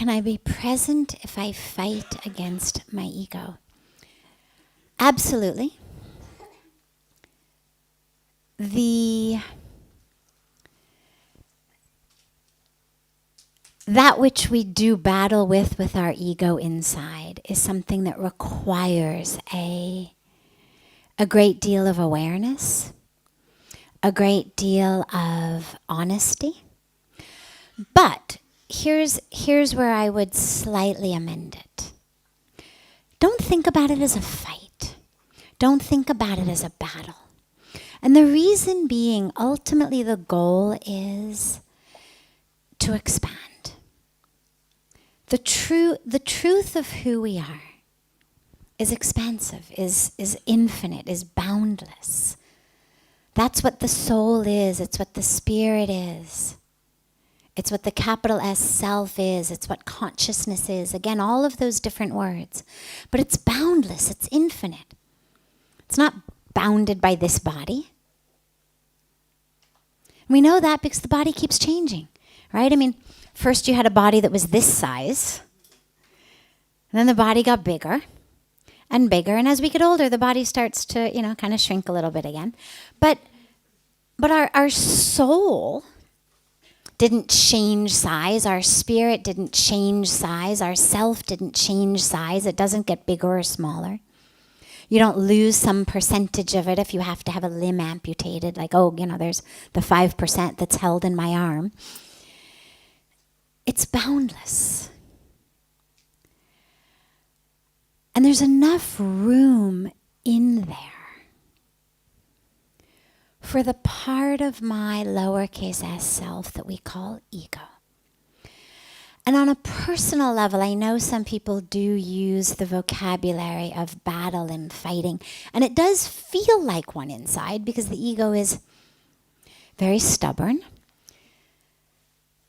can I be present if I fight against my ego? Absolutely. That which we do battle with our ego inside is something that requires a great deal of awareness, a great deal of honesty. But here's where I would slightly amend it. Don't think about it as a fight. Don't think about it as a battle. And the reason being, ultimately the goal is to expand. The truth of who we are is expansive, is infinite, is boundless. That's what the soul is. It's what the spirit is. It's what the capital S self is. It's what consciousness is. Again, all of those different words. But it's boundless. It's infinite. It's not bounded by this body. We know that because the body keeps changing, right? I mean, first you had a body that was this size. And then the body got bigger and bigger. And as we get older, the body starts to, kind of shrink a little bit again. But our soul didn't change size. Our spirit didn't change size. Our self didn't change size. It doesn't get bigger or smaller. You don't lose some percentage of it if you have to have a limb amputated. Like, there's the 5% that's held in my arm. It's boundless. And there's enough room in there for the part of my lowercase s self that we call ego. And on a personal level, I know some people do use the vocabulary of battle and fighting. And it does feel like one inside because the ego is very stubborn.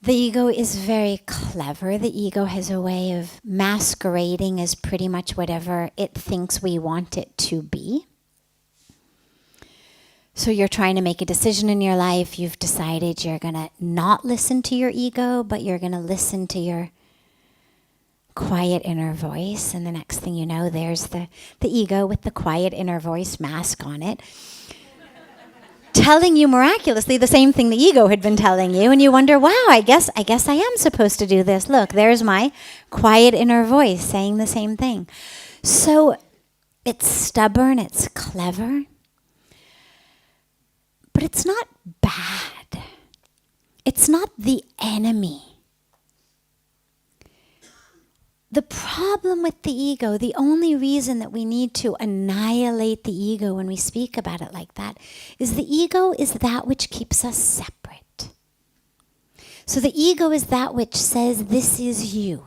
The ego is very clever. The ego has a way of masquerading as pretty much whatever it thinks we want it to be. So you're trying to make a decision in your life. You've decided you're going to not listen to your ego, but you're going to listen to your quiet inner voice. And the next thing you know, there's the ego with the quiet inner voice mask on it, telling you miraculously the same thing the ego had been telling you. And you wonder, wow, I guess I am supposed to do this. Look, there's my quiet inner voice saying the same thing. So it's stubborn, it's clever. But it's not bad. It's not the enemy. The problem with the ego, the only reason that we need to annihilate the ego when we speak about it like that, is the ego is that which keeps us separate. So the ego is that which says, this is you.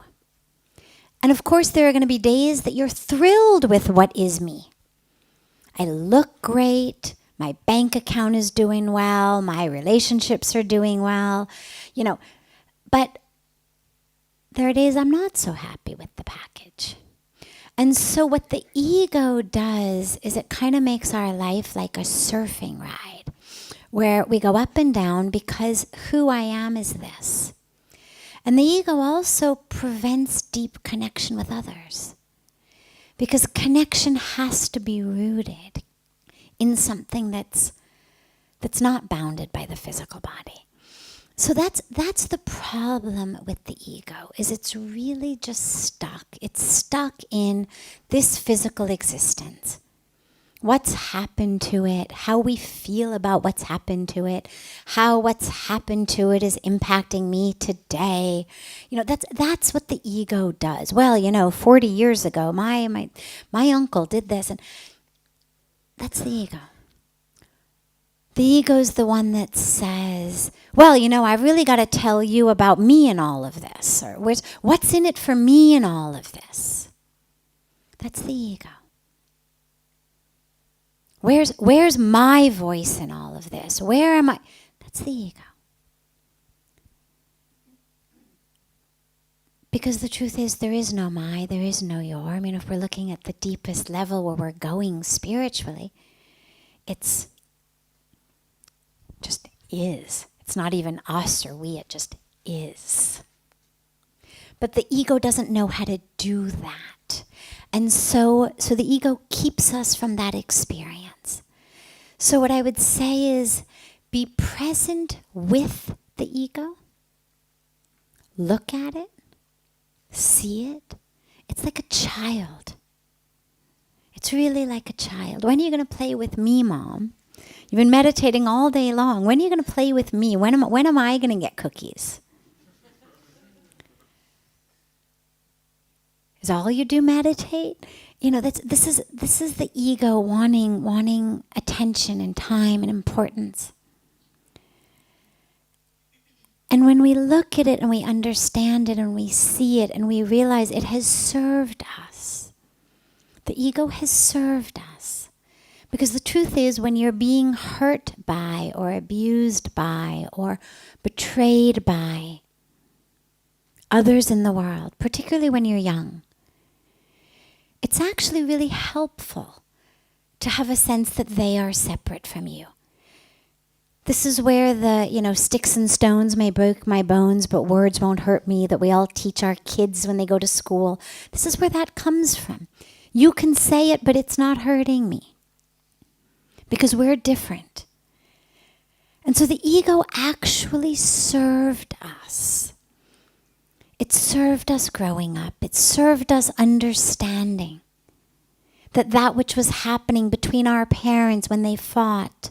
And of course, there are going to be days that you're thrilled with what is me. I look great. My bank account is doing well. My relationships are doing well. But there are days I'm not so happy with the package. And so what the ego does is it kind of makes our life like a surfing ride where we go up and down because who I am is this. And the ego also prevents deep connection with others because connection has to be rooted in something that's not bounded by the physical body. So that's the problem with the ego, is it's really just stuck. It's stuck in this physical existence. What's happened to it, how we feel about what's happened to it, how what's happened to it is impacting me today. That's what the ego does. Well, 40 years ago, my uncle did this, and that's the ego. The ego's the one that says, well, I've really got to tell you about me in all of this. Or what's in it for me in all of this? That's the ego. Where's my voice in all of this? Where am I? That's the ego. Because the truth is, there is no my, there is no your. I mean, if we're looking at the deepest level where we're going spiritually, it's just is. It's not even us or we, it just is. But the ego doesn't know how to do that. And so the ego keeps us from that experience. So what I would say is be present with the ego. Look at it. See it. It's like a child. It's really like a child. When are you going to play with me, Mom? You've been meditating all day long. When are you going to play with me? When am I going to get cookies? Is all you do meditate? You know, this is the ego wanting attention and time and importance. And when we look at it and we understand it and we see it and we realize it has served us, the ego has served us. Because the truth is, when you're being hurt by or abused by or betrayed by others in the world, particularly when you're young, it's actually really helpful to have a sense that they are separate from you. This is where the, sticks and stones may break my bones, but words won't hurt me, that we all teach our kids when they go to school. This is where that comes from. You can say it, but it's not hurting me. Because we're different. And so the ego actually served us. It served us growing up. It served us understanding that which was happening between our parents when they fought,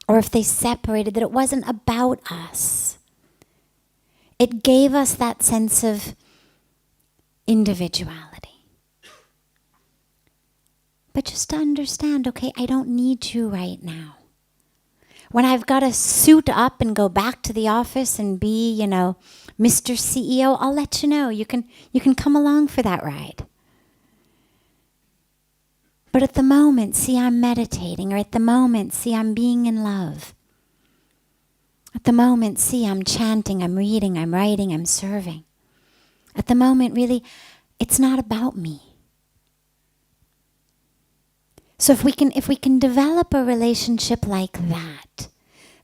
or if they separated, that it wasn't about us. It gave us that sense of individuality. But just to understand, okay, I don't need you right now. When I've got to suit up and go back to the office and be, Mr. CEO, I'll let you know. You can come along for that ride. But at the moment, see, I'm meditating. Or at the moment, see, I'm being in love. At the moment, see, I'm chanting, I'm reading, I'm writing, I'm serving. At the moment, really, it's not about me. So if we can develop a relationship like that,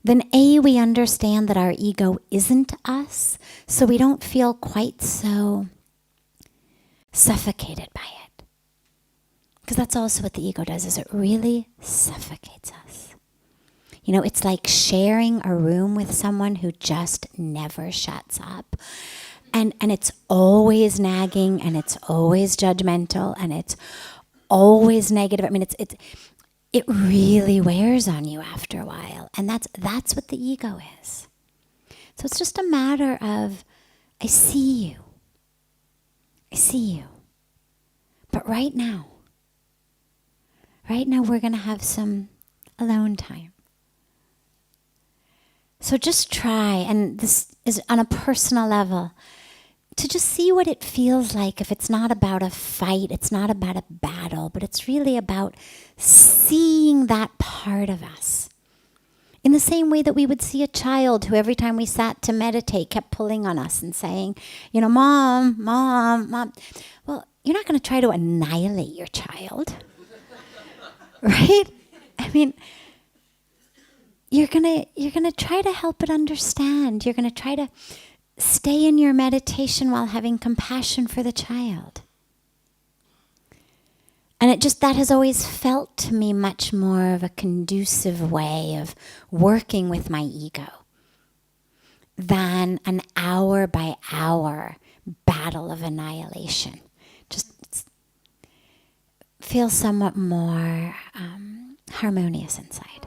then we understand that our ego isn't us, so we don't feel quite so suffocated by it. Because that's also what the ego does, is it really suffocates us. It's like sharing a room with someone who just never shuts up. And it's always nagging, and it's always judgmental, and it's always negative. I mean, it really wears on you after a while. And that's what the ego is. So it's just a matter of, I see you. I see you. But right now we're going to have some alone time. So just try, and this is on a personal level, to just see what it feels like if it's not about a fight, it's not about a battle, but it's really about seeing that part of us. In the same way that we would see a child who every time we sat to meditate kept pulling on us and saying, Mom. Well, you're not going to try to annihilate your child, right? I mean, you're gonna try to help it understand. You're gonna try to stay in your meditation while having compassion for the child. And that has always felt to me much more of a conducive way of working with my ego than an hour by hour battle of annihilation. Just feels somewhat more harmonious inside.